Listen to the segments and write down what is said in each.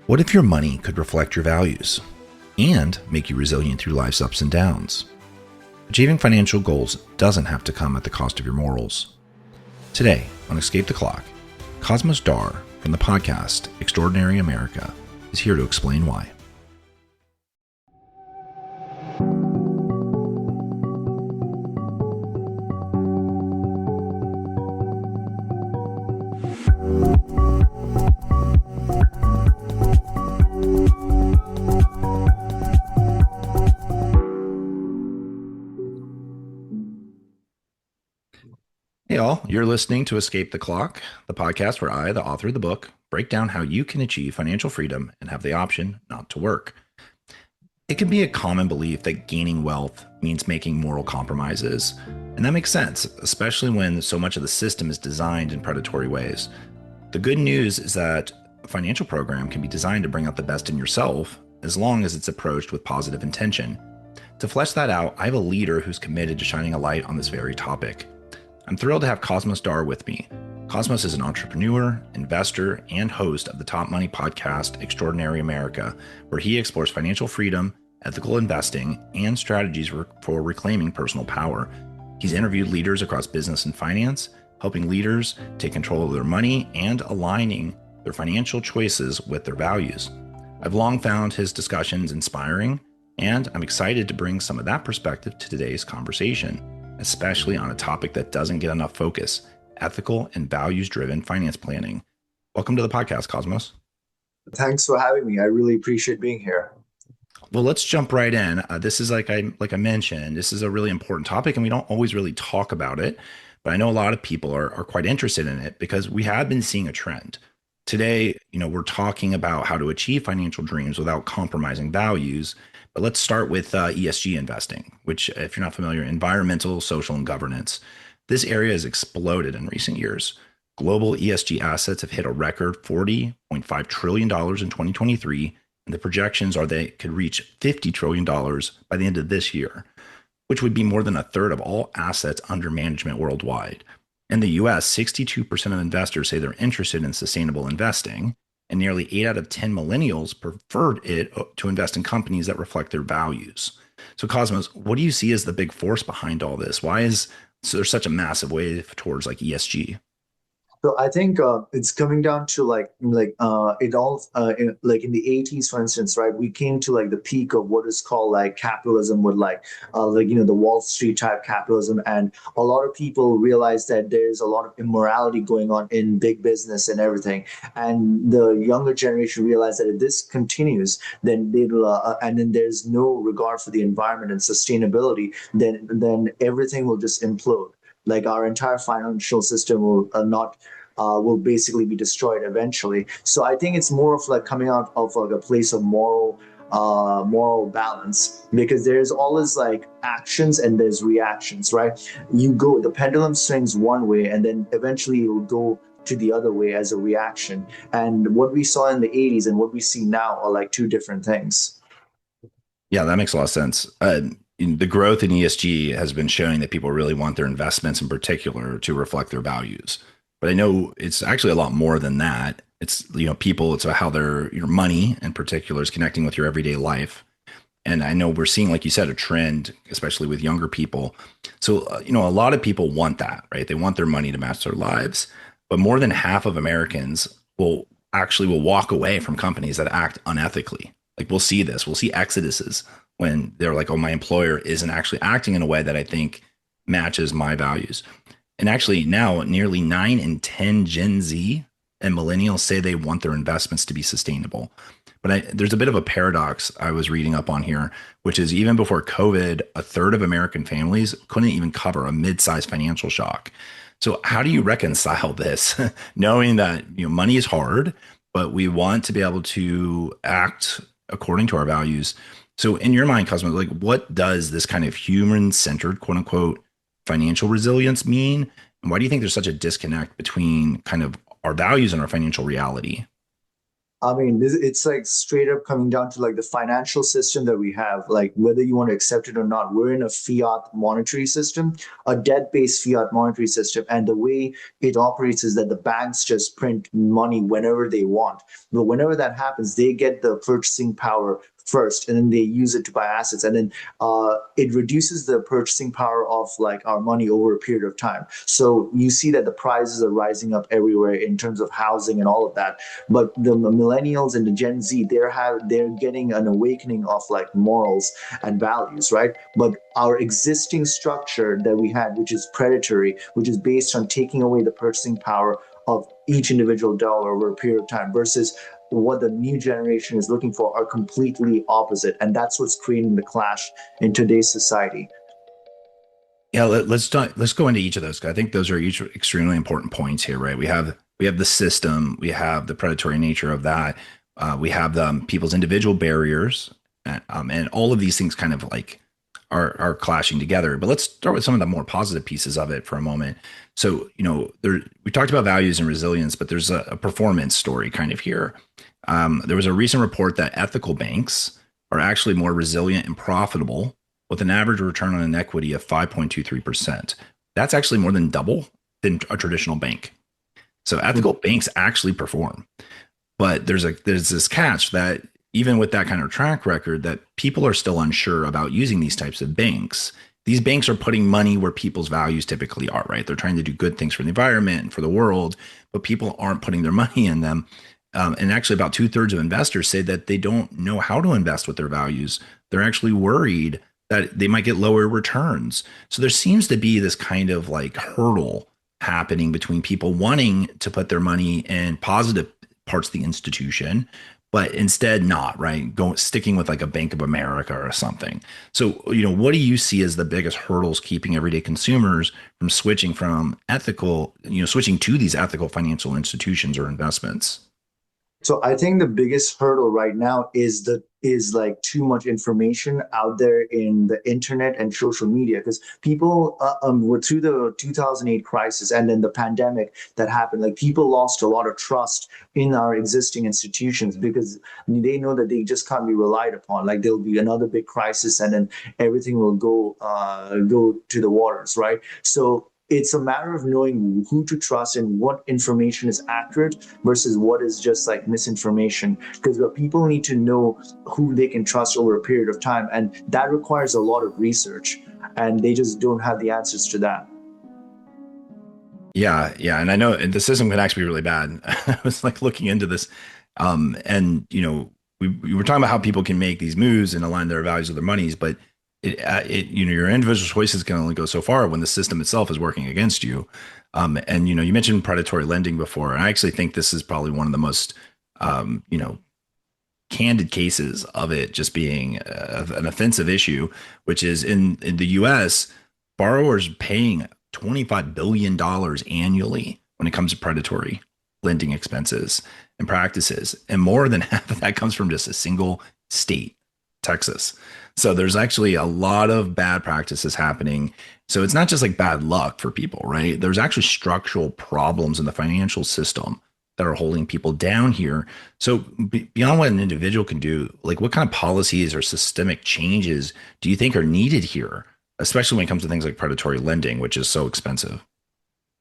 What if your money could reflect your values and make you resilient through life's ups and downs? Achieving financial goals doesn't have to come at the cost of your morals. Today, on Escape the Clock, Cosmos Dar from the podcast Extraordinary America is here to explain why. Hey all, you're listening to Escape the Clock, the podcast where I, the author of the book, break down how you can achieve financial freedom and have the option not to work. It can be a common belief that gaining wealth means making moral compromises, and that makes sense, especially when so much of the system is designed in predatory ways. The good news is that a financial program can be designed to bring out the best in yourself as long as it's approached with positive intention. To flesh that out, I have a leader who's committed to shining a light on this very topic. I'm thrilled to have Cosmos Dar with me. Cosmos is an entrepreneur, investor, and host of the top money podcast, Extraordinary America, where he explores financial freedom, ethical investing, and strategies for reclaiming personal power. He's interviewed leaders across business and finance, helping leaders take control of their money and aligning their financial choices with their values. I've long found his discussions inspiring, and I'm excited to bring some of that perspective to today's conversation, especially on a topic that doesn't get enough focus: ethical and values-driven finance planning. Welcome to the podcast, Cosmos. Thanks for having me. I really appreciate being here. Well, let's jump right in. This is like I mentioned, this is a really important topic, and we don't always really talk about it. But I know a lot of people are quite interested in it because we have been seeing a trend. Today, we're talking about how to achieve financial dreams without compromising values. But let's start with ESG investing, which, if you're not familiar, environmental, social, and governance. This area has exploded in recent years. Global ESG assets have hit a record $40.5 trillion in 2023, and the projections are they could reach $50 trillion by the end of this year, which would be more than a third of all assets under management worldwide. In the US, 62% of investors say they're interested in sustainable investing, and nearly 8 out of 10 millennials preferred it to invest in companies that reflect their values. So Cosmos, what do you see as the big force behind all this? Why is there such a massive wave towards like ESG? So I think it's coming down to it all like in the 80s, for instance, right? We came to like the peak of what is called like capitalism with the Wall Street type capitalism, and a lot of people realized that there's a lot of immorality going on in big business and everything. And the younger generation realized that if this continues, then and then there's no regard for the environment and sustainability, then everything will just implode. Like our entire financial system will basically be destroyed eventually. So I think it's more of like coming out of like a place of moral balance, because there's always like actions and there's reactions, right? The pendulum swings one way and then eventually it will go to the other way as a reaction. And what we saw in the 80s and what we see now are like two different things. Yeah, that makes a lot of sense. The growth in ESG has been showing that people really want their investments in particular to reflect their values. But I know it's actually a lot more than that. It's, people, it's about how your money in particular is connecting with your everyday life. And I know we're seeing, like you said, a trend, especially with younger people. So, a lot of people want that, right? They want their money to match their lives. But more than half of Americans will walk away from companies that act unethically. Like we'll see exoduses when they're like, oh, my employer isn't actually acting in a way that I think matches my values. And actually now nearly 9 in 10 Gen Z and millennials say they want their investments to be sustainable. But there's a bit of a paradox I was reading up on here, which is even before COVID, a third of American families couldn't even cover a mid-sized financial shock. So how do you reconcile this, knowing that money is hard, but we want to be able to act according to our values? So in your mind, Cosmo, like what does this kind of human-centered, quote unquote, financial resilience mean? And why do you think there's such a disconnect between kind of our values and our financial reality? I mean, it's like straight up coming down to like the financial system that we have, like whether you want to accept it or not. We're in a fiat monetary system, a debt-based fiat monetary system. And the way it operates is that the banks just print money whenever they want. But whenever that happens, they get the purchasing power first, and then they use it to buy assets. And then it reduces the purchasing power of like our money over a period of time. So you see that the prices are rising up everywhere in terms of housing and all of that. But the millennials and the Gen Z, they're getting an awakening of like morals and values, right? But our existing structure that we had, which is predatory, which is based on taking away the purchasing power of each individual dollar over a period of time, versus what the new generation is looking for, are completely opposite. And that's what's creating the clash in today's society. Yeah, let's go into each of those. 'Cause I think those are each extremely important points here, right? We have the system, we have the predatory nature of that, we have people's individual barriers, and all of these things kind of like are clashing together. But let's start with some of the more positive pieces of it for a moment. So, we talked about values and resilience, but there's a performance story kind of here. There was a recent report that ethical banks are actually more resilient and profitable with an average return on an equity of 5.23%. That's actually more than double than a traditional bank. So ethical banks actually perform. But there's this catch that even with that kind of track record, that people are still unsure about using these types of banks. These banks are putting money where people's values typically are, right? They're trying to do good things for the environment and for the world, but people aren't putting their money in them. And actually, about two-thirds of investors say that they don't know how to invest with their values. They're actually worried that they might get lower returns. So there seems to be this kind of like hurdle happening between people wanting to put their money in positive parts of the institution, but instead not, right? Sticking with like a Bank of America or something. So, what do you see as the biggest hurdles keeping everyday consumers from switching to these ethical financial institutions or investments? So I think the biggest hurdle right now is like too much information out there in the internet and social media, because people were through the 2008 crisis and then the pandemic that happened. Like people lost a lot of trust in our existing institutions because they know that they just can't be relied upon. Like there'll be another big crisis and then everything will go to the waters, right? So it's a matter of knowing who to trust and what information is accurate versus what is just like misinformation. Because people need to know who they can trust over a period of time, and that requires a lot of research, and they just don't have the answers to that. Yeah, yeah, and I know and the system can actually be really bad. I was like looking into this, and we were talking about how people can make these moves and align their values with their monies, but your individual choices can only go so far when the system itself is working against you. And you mentioned predatory lending before, and I actually think this is probably one of the most um, you know candid cases of it just being an offensive issue, which is in the US, borrowers paying $25 billion annually when it comes to predatory lending expenses and practices. And more than half of that comes from just a single state, Texas. So there's actually a lot of bad practices happening. So it's not just like bad luck for people, right? There's actually structural problems in the financial system that are holding people down here. So beyond what an individual can do, like what kind of policies or systemic changes do you think are needed here, especially when it comes to things like predatory lending, which is so expensive?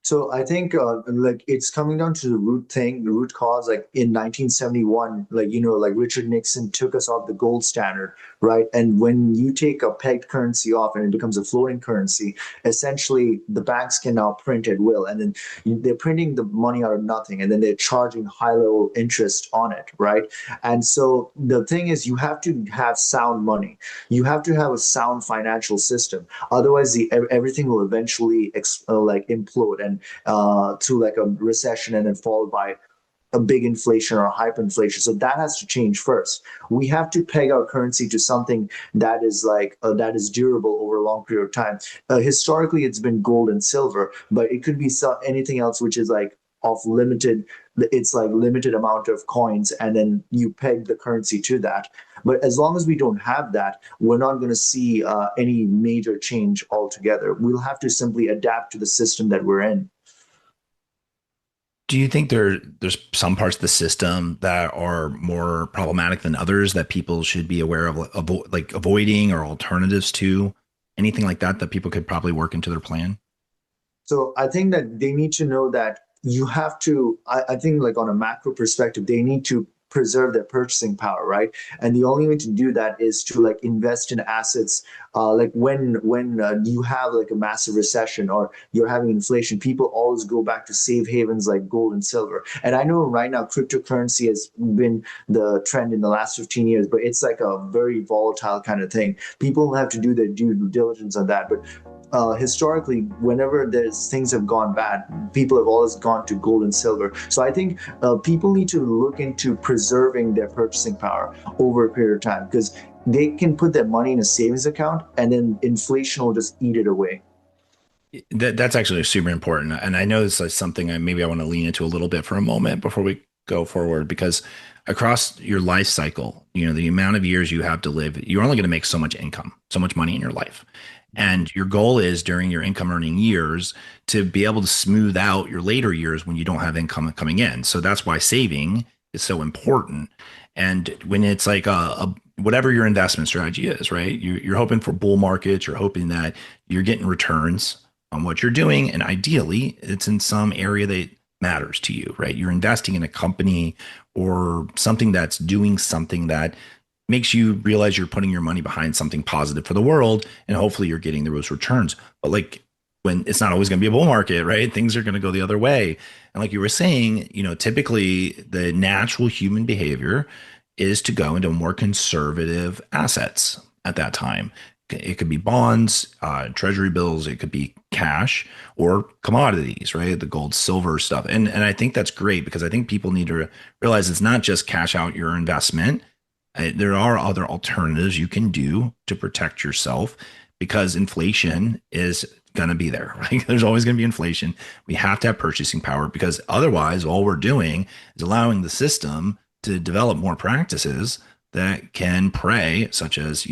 So I think like it's coming down to the root thing, the root cause. Like in 1971, like Richard Nixon took us off the gold standard, right? And when you take a pegged currency off and it becomes a floating currency, essentially the banks can now print at will, and then they're printing the money out of nothing, and then they're charging high level interest on it, right? And so the thing is, you have to have sound money. You have to have a sound financial system. Otherwise, everything will eventually like implode and through like a recession, and then followed by a big inflation or hyperinflation. So that has to change first. We have to peg our currency to something that is like that is durable over a long period of time. Historically, it's been gold and silver, but it could be anything else which is like of limited. It's like limited amount of coins, and then you peg the currency to that. But as long as we don't have that, we're not going to see any major change altogether. We'll have to simply adapt to the system that we're in. Do you think there's some parts of the system that are more problematic than others that people should be aware of, like avoiding or alternatives to anything like that that people could probably work into their plan? So I think that they need to know that you have to, I think like on a macro perspective, they need to preserve their purchasing power, right? And the only way to do that is to like invest in assets. Like when you have like a massive recession or you're having inflation, people always go back to safe havens like gold and silver. And I know right now cryptocurrency has been the trend in the last 15 years, but it's like a very volatile kind of thing. People have to do their due diligence on that. But historically, whenever there's things have gone bad, people have always gone to gold and silver. So I think people need to look into preserving their purchasing power over a period of time because they can put their money in a savings account and then inflation will just eat it away. That's actually super important. And I know this is something maybe I want to lean into a little bit for a moment before we go forward, because across your life cycle, the amount of years you have to live, you're only going to make so much income, so much money in your life. And your goal is during your income earning years to be able to smooth out your later years when you don't have income coming in. So that's why saving is so important. And when it's like whatever your investment strategy is, right? You're hoping for bull markets, you're hoping that you're getting returns on what you're doing. And ideally, it's in some area that matters to you, right? You're investing in a company or something that's doing something that makes you realize you're putting your money behind something positive for the world. And hopefully you're getting those returns. But like when it's not always going to be a bull market, right? Things are going to go the other way. And like you were saying, typically the natural human behavior is to go into more conservative assets at that time. It could be bonds, treasury bills, it could be cash or commodities, right? The gold, silver stuff. And I think that's great because I think people need to realize it's not just cash out your investment. There are other alternatives you can do to protect yourself because inflation is going to be there, right? There's always going to be inflation. We have to have purchasing power because otherwise, all we're doing is allowing the system to develop more practices that can prey, such as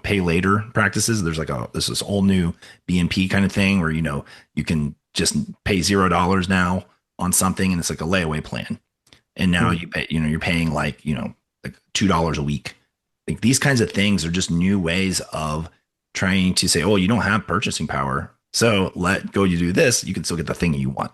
pay later practices. There's like this all new BNP kind of thing where you can just pay $0 now on something, and it's like a layaway plan. And now Hmm. you pay, you're paying like $2 a week. Like these kinds of things are just new ways of trying to say, oh, you don't have purchasing power, so let go. You do this, you can still get the thing you want.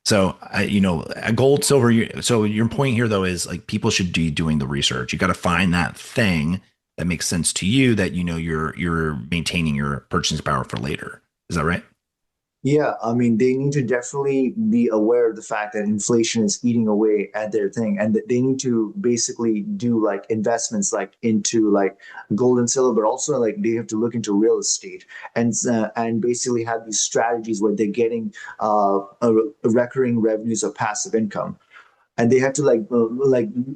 So, a gold, silver. So your point here though is like people should be doing the research. You got to find that thing that makes sense to you that you're maintaining your purchasing power for later. Is that right? Yeah, I mean, they need to definitely be aware of the fact that inflation is eating away at their thing, and that they need to basically do like investments like into like gold and silver, but also like they have to look into real estate and basically have these strategies where they're getting recurring revenues of passive income and they had to like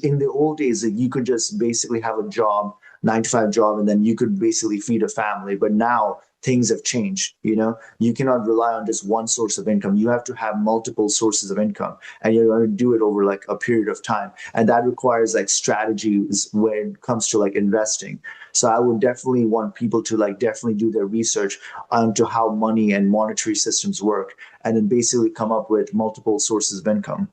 in the old days like, you could just basically have a job 9 to 5 job and then you could basically feed a family but now things have changed, you cannot rely on just one source of income. You have to have multiple sources of income and you're going to do it over like a period of time, and that requires like strategies when it comes to like investing. So I would definitely want people to like definitely do their research onto how money and monetary systems work and then basically come up with multiple sources of income.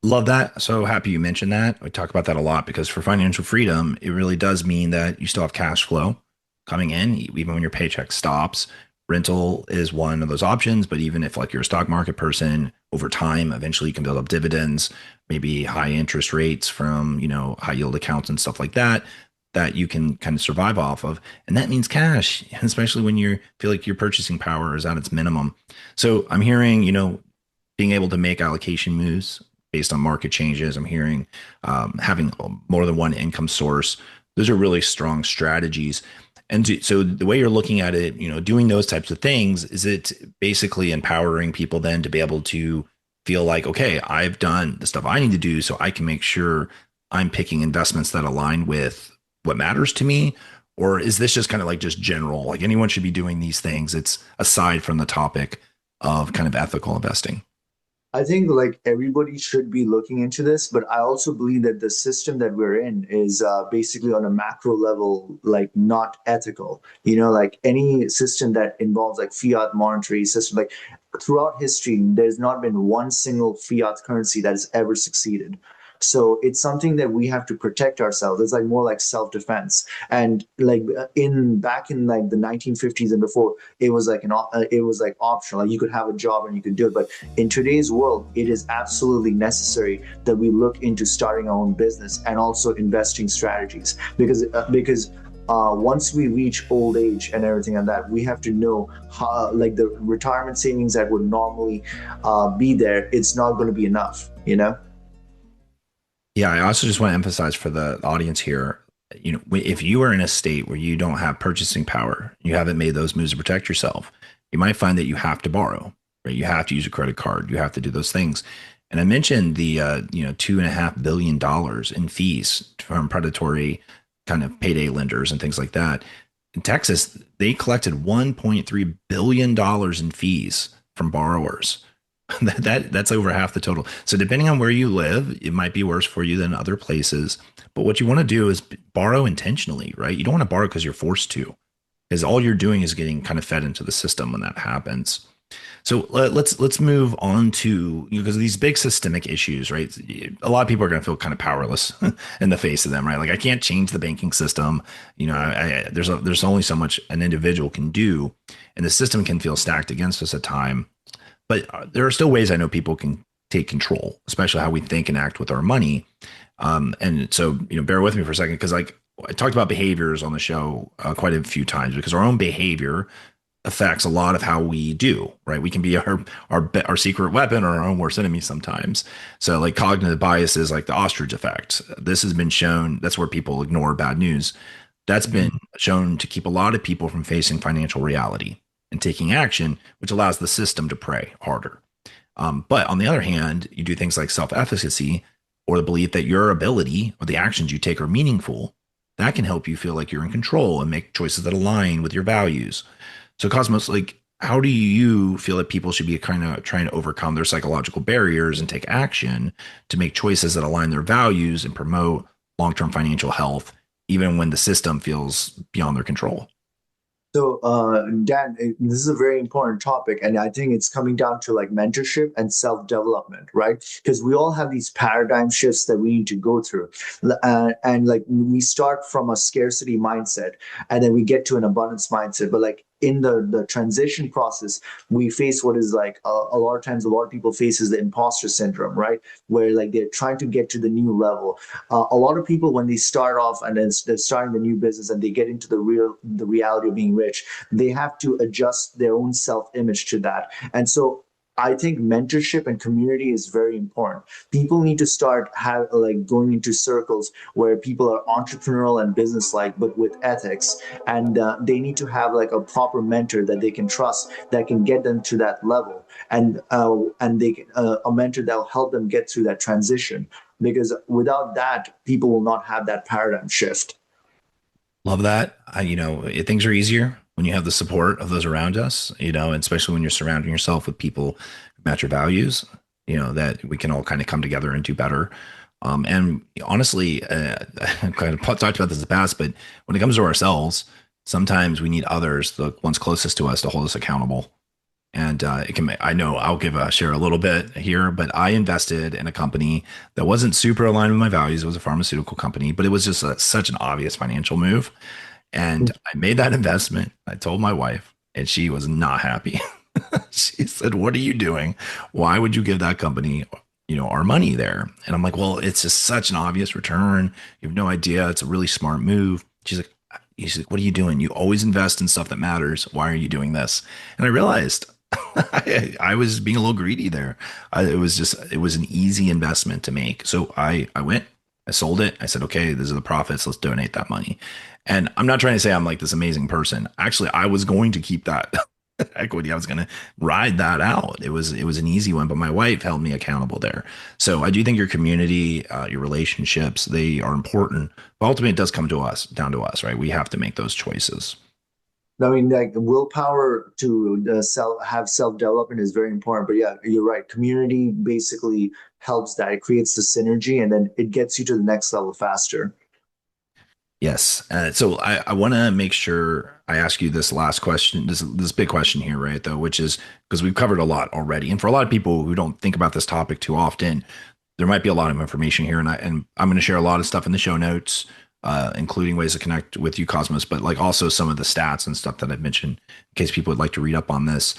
Love that. So happy you mentioned that. We talk about that a lot because for financial freedom, it really does mean that you still have cash flow coming in, even when your paycheck stops. Rental is one of those options, but even if like you're a stock market person, over time, eventually you can build up dividends, maybe high interest rates from, high yield accounts and stuff like that, that you can kind of survive off of. And that means cash, especially when you feel like your purchasing power is at its minimum. So I'm hearing, being able to make allocation moves based on market changes. I'm hearing having more than one income source. Those are really strong strategies. And so the way you're looking at it, doing those types of things, is it basically empowering people then to be able to feel like, okay, I've done the stuff I need to do so I can make sure I'm picking investments that align with what matters to me? Or is this just kind of like just general, like anyone should be doing these things? It's aside from the topic of kind of ethical investing. I think like everybody should be looking into this, but I also believe that the system that we're in is basically on a macro level, like not ethical. You know, like any system that involves like fiat monetary system, like throughout history, there's not been one single fiat currency that has ever succeeded. So it's something that we have to protect ourselves. It's like more like self-defense. And like in back in like the 1950s and before, it was like it was like optional. Like you could have a job and you could do it, but in today's world, it is absolutely necessary that we look into starting our own business and also investing strategies because once we reach old age and everything like that, we have to know how like the retirement savings that would normally be there. It's not going to be enough, you know. Yeah, I also just want to emphasize for the audience here, if you are in a state where you don't have purchasing power, you haven't made those moves to protect yourself, you might find that you have to borrow, right? You have to use a credit card, you have to do those things. And I mentioned the $2.5 billion in fees from predatory kind of payday lenders and things like that. In Texas, they collected $1.3 billion in fees from borrowers. That's over half the total. So depending on where you live, it might be worse for you than other places. But what you want to do is borrow intentionally, right? You don't want to borrow because you're forced to, because all you're doing is getting kind of fed into the system when that happens. So let's move on to, because of these big systemic issues, right? A lot of people are going to feel kind of powerless in the face of them, right? Like I can't change the banking system. There's only so much an individual can do, and the system can feel stacked against us at time. But there are still ways I know people can take control, especially how we think and act with our money. And so, bear with me for a second because, like, I talked about behaviors on the show quite a few times because our own behavior affects a lot of how we do. Right? We can be our secret weapon or our own worst enemy sometimes. So, like cognitive biases, like the ostrich effect. This has been shown. That's where people ignore bad news. That's been shown to keep a lot of people from facing financial reality and taking action, which allows the system to prey harder. But on the other hand, you do things like self efficacy or the belief that your ability or the actions you take are meaningful. That can help you feel like you're in control and make choices that align with your values. So, Cosmos, like, how do you feel that people should be kind of trying to overcome their psychological barriers and take action to make choices that align their values and promote long term financial health, even when the system feels beyond their control? So, Dan, this is a very important topic, and I think it's coming down to like mentorship and self-development, right? Because we all have these paradigm shifts that we need to go through, and like we start from a scarcity mindset, and then we get to an abundance mindset. But like in the transition process, we face what is like a lot of times a lot of people faces the imposter syndrome, right? Where like they're trying to get to the new level. A lot of people when they start off and then they're starting the new business and they get into the reality of being rich, they have to adjust their own self-image to that. And so I think mentorship and community is very important. People need to start have like going into circles where people are entrepreneurial and business-like, but with ethics, and they need to have like a proper mentor that they can trust that can get them to that level, and they a mentor that will help them get through that transition. Because without that, people will not have that paradigm shift. Love that. Things are easier when you have the support of those around us, and especially when you're surrounding yourself with people who match your values, that we can all kind of come together and do better. And honestly, I kind of talked about this in the past, but when it comes to ourselves, sometimes we need others, the ones closest to us, to hold us accountable. And I know I'll share a little bit here, but I invested in a company that wasn't super aligned with my values. It was a pharmaceutical company, but it was just such an obvious financial move. And I made that investment. I told my wife, and she was not happy. She said, "What are you doing? Why would you give that company, our money there?" And I'm like, "Well, it's just such an obvious return. You have no idea. It's a really smart move." She's like, "What are you doing? You always invest in stuff that matters. Why are you doing this?" And I realized I was being a little greedy there. It was an easy investment to make. So I went, I sold it. I said, okay, these are the profits. Let's donate that money. And I'm not trying to say I'm like this amazing person. Actually, I was going to keep that equity. I was going to ride that out. It was an easy one, but my wife held me accountable there. So I do think your community, your relationships, they are important. But ultimately, it does come to us, down to us, right? We have to make those choices. I mean, like willpower to self development is very important. But yeah, you're right. Community basically helps that. It creates the synergy, and then it gets you to the next level faster. Yes. So I want to make sure I ask you this last question, this big question here, right? Though, which is because we've covered a lot already, and for a lot of people who don't think about this topic too often, there might be a lot of information here, and I'm going to share a lot of stuff in the show notes, including ways to connect with you, Cosmos, but like also some of the stats and stuff that I've mentioned in case people would like to read up on this.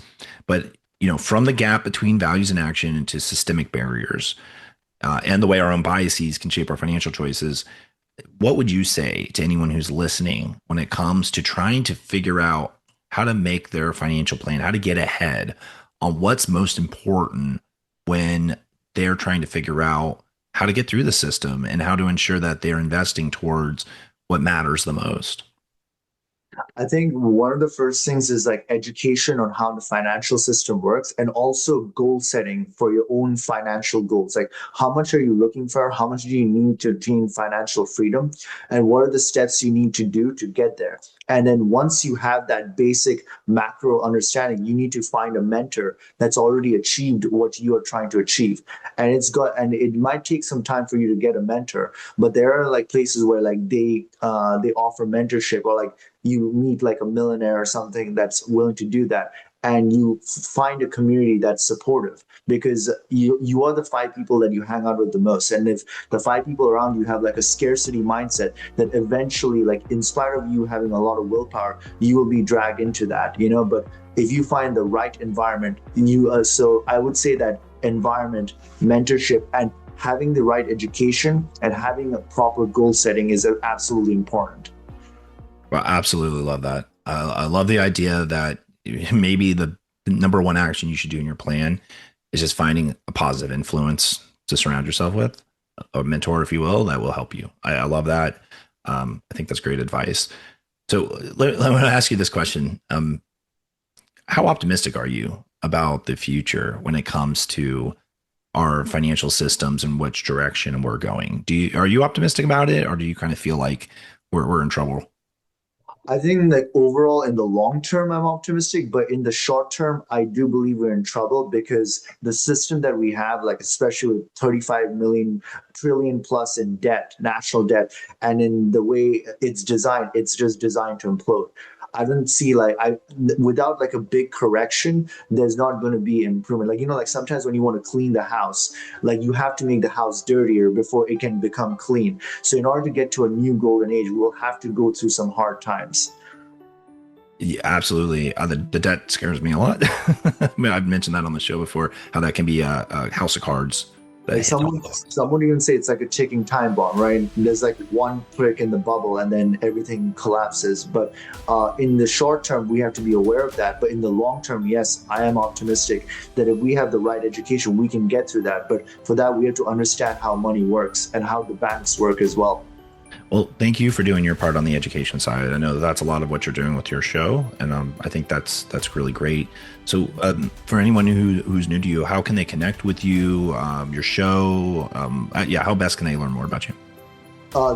But from the gap between values and action into systemic barriers, and the way our own biases can shape our financial choices, what would you say to anyone who's listening when it comes to trying to figure out how to make their financial plan, how to get ahead on what's most important when they're trying to figure out how to get through the system and how to ensure that they're investing towards what matters the most? I think one of the first things is like education on how the financial system works and also goal setting for your own financial goals. Like, how much are you looking for? How much do you need to attain financial freedom? And what are the steps you need to do to get there? And then once you have that basic macro understanding, you need to find a mentor that's already achieved what you are trying to achieve. And it might take some time for you to get a mentor, but there are like places where like they offer mentorship, or like you meet like a millionaire or something that's willing to do that, and you find a community that's supportive, because you are the five people that you hang out with the most. And if the five people around you have like a scarcity mindset, that eventually, like in spite of you having a lot of willpower, you will be dragged into that, but if you find the right environment, so I would say that environment, mentorship, and having the right education and having a proper goal setting is absolutely important. Well, I absolutely love that. I love the idea that maybe the number one action you should do in your plan is just finding a positive influence to surround yourself with, a mentor, if you will, that will help you. I love that. I think that's great advice. So let me ask you this question. How optimistic are you about the future when it comes to our financial systems and which direction we're going? Are you optimistic about it, or do you kind of feel like we're in trouble? I think that overall in the long term, I'm optimistic, but in the short term, I do believe we're in trouble, because the system that we have, like especially with 35 million trillion plus in debt, national debt, and in the way it's designed, it's just designed to implode. I don't see like I without like a big correction, there's not going to be improvement. Like like sometimes when you want to clean the house, like you have to make the house dirtier before it can become clean. So in order to get to a new golden age, we'll have to go through some hard times. Yeah, absolutely. The debt scares me a lot. I mean, I've mentioned that on the show before, how that can be a house of cards that Like hit. someone even say it's like a ticking time bomb, right? There's like one prick in the bubble and then everything collapses. But in the short term, we have to be aware of that. But in the long term, yes, I am optimistic that if we have the right education, we can get through that. But for that, we have to understand how money works and how the banks work as well. Well, thank you for doing your part on the education side. I know that's a lot of what you're doing with your show, and I think that's really great. So, for anyone who's new to you, how can they connect with you, your show? Yeah, how best can they learn more about you?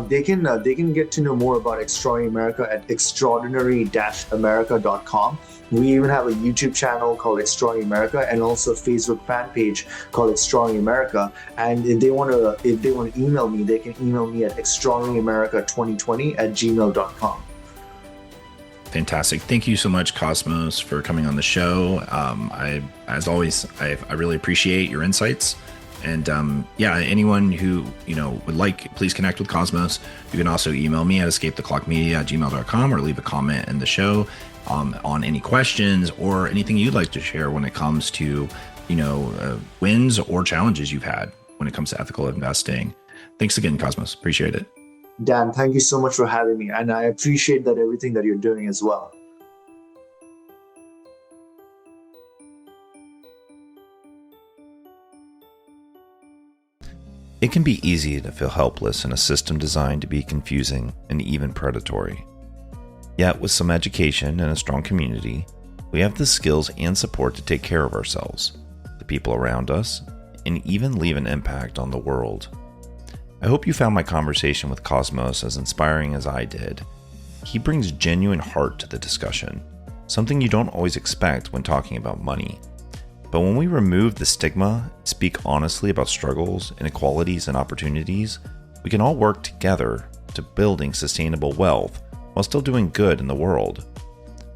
They can get to know more about Extraordinary America at extraordinary-america.com. We even have a YouTube channel called Extraordinary America, and also a Facebook fan page called Extraordinary America. And if they want to email me, they can email me at extraordinaryamerica2020@gmail.com. Fantastic. Thank you so much, Cosmos, for coming on the show. As always, I really appreciate your insights. And yeah, anyone who would like, please connect with Cosmos. You can also email me at escapetheclockmedia@gmail.com, or leave a comment in the show on any questions or anything you'd like to share when it comes to wins or challenges you've had when it comes to ethical investing. Thanks again, Cosmos. Appreciate it. Dan, thank you so much for having me, and I appreciate that everything that you're doing as well. It can be easy to feel helpless in a system designed to be confusing and even predatory. Yet, with some education and a strong community, we have the skills and support to take care of ourselves, the people around us, and even leave an impact on the world. I hope you found my conversation with Cosmos as inspiring as I did. He brings genuine heart to the discussion, something you don't always expect when talking about money. But when we remove the stigma, speak honestly about struggles, inequalities, and opportunities, we can all work together to building sustainable wealth while still doing good in the world.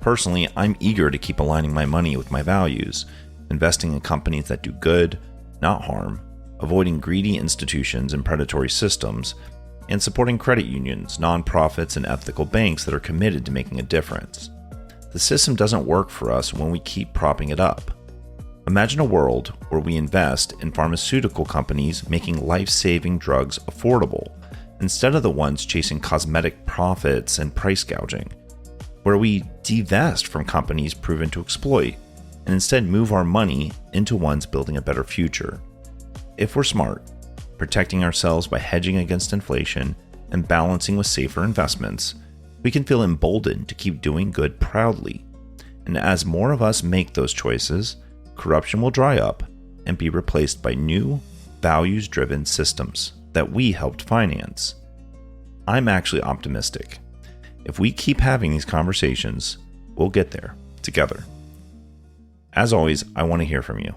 Personally, I'm eager to keep aligning my money with my values, investing in companies that do good, not harm, avoiding greedy institutions and predatory systems, and supporting credit unions, nonprofits, and ethical banks that are committed to making a difference. The system doesn't work for us when we keep propping it up. Imagine a world where we invest in pharmaceutical companies making life-saving drugs affordable, instead of the ones chasing cosmetic profits and price gouging, where we divest from companies proven to exploit, and instead move our money into ones building a better future. If we're smart, protecting ourselves by hedging against inflation and balancing with safer investments, we can feel emboldened to keep doing good proudly. And as more of us make those choices, corruption will dry up and be replaced by new, values-driven systems that we helped finance. I'm actually optimistic. If we keep having these conversations, we'll get there together. As always, I want to hear from you.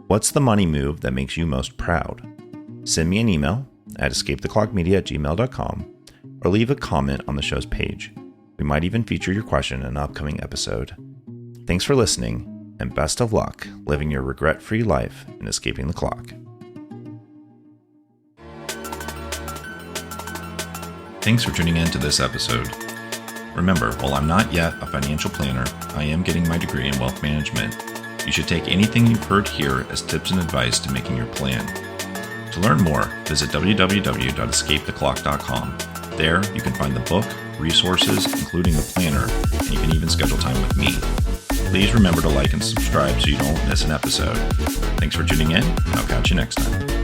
What's the money move that makes you most proud? Send me an email at escapetheclockmedia@gmail.com or leave a comment on the show's page. We might even feature your question in an upcoming episode. Thanks for listening, and best of luck living your regret-free life and escaping the clock. Thanks for tuning in to this episode. Remember, while I'm not yet a financial planner, I am getting my degree in wealth management. You should take anything you've heard here as tips and advice to making your plan. To learn more, visit www.escapetheclock.com. There, you can find the book, resources, including the planner, and you can even schedule time with me. Please remember to like and subscribe so you don't miss an episode. Thanks for tuning in, and I'll catch you next time.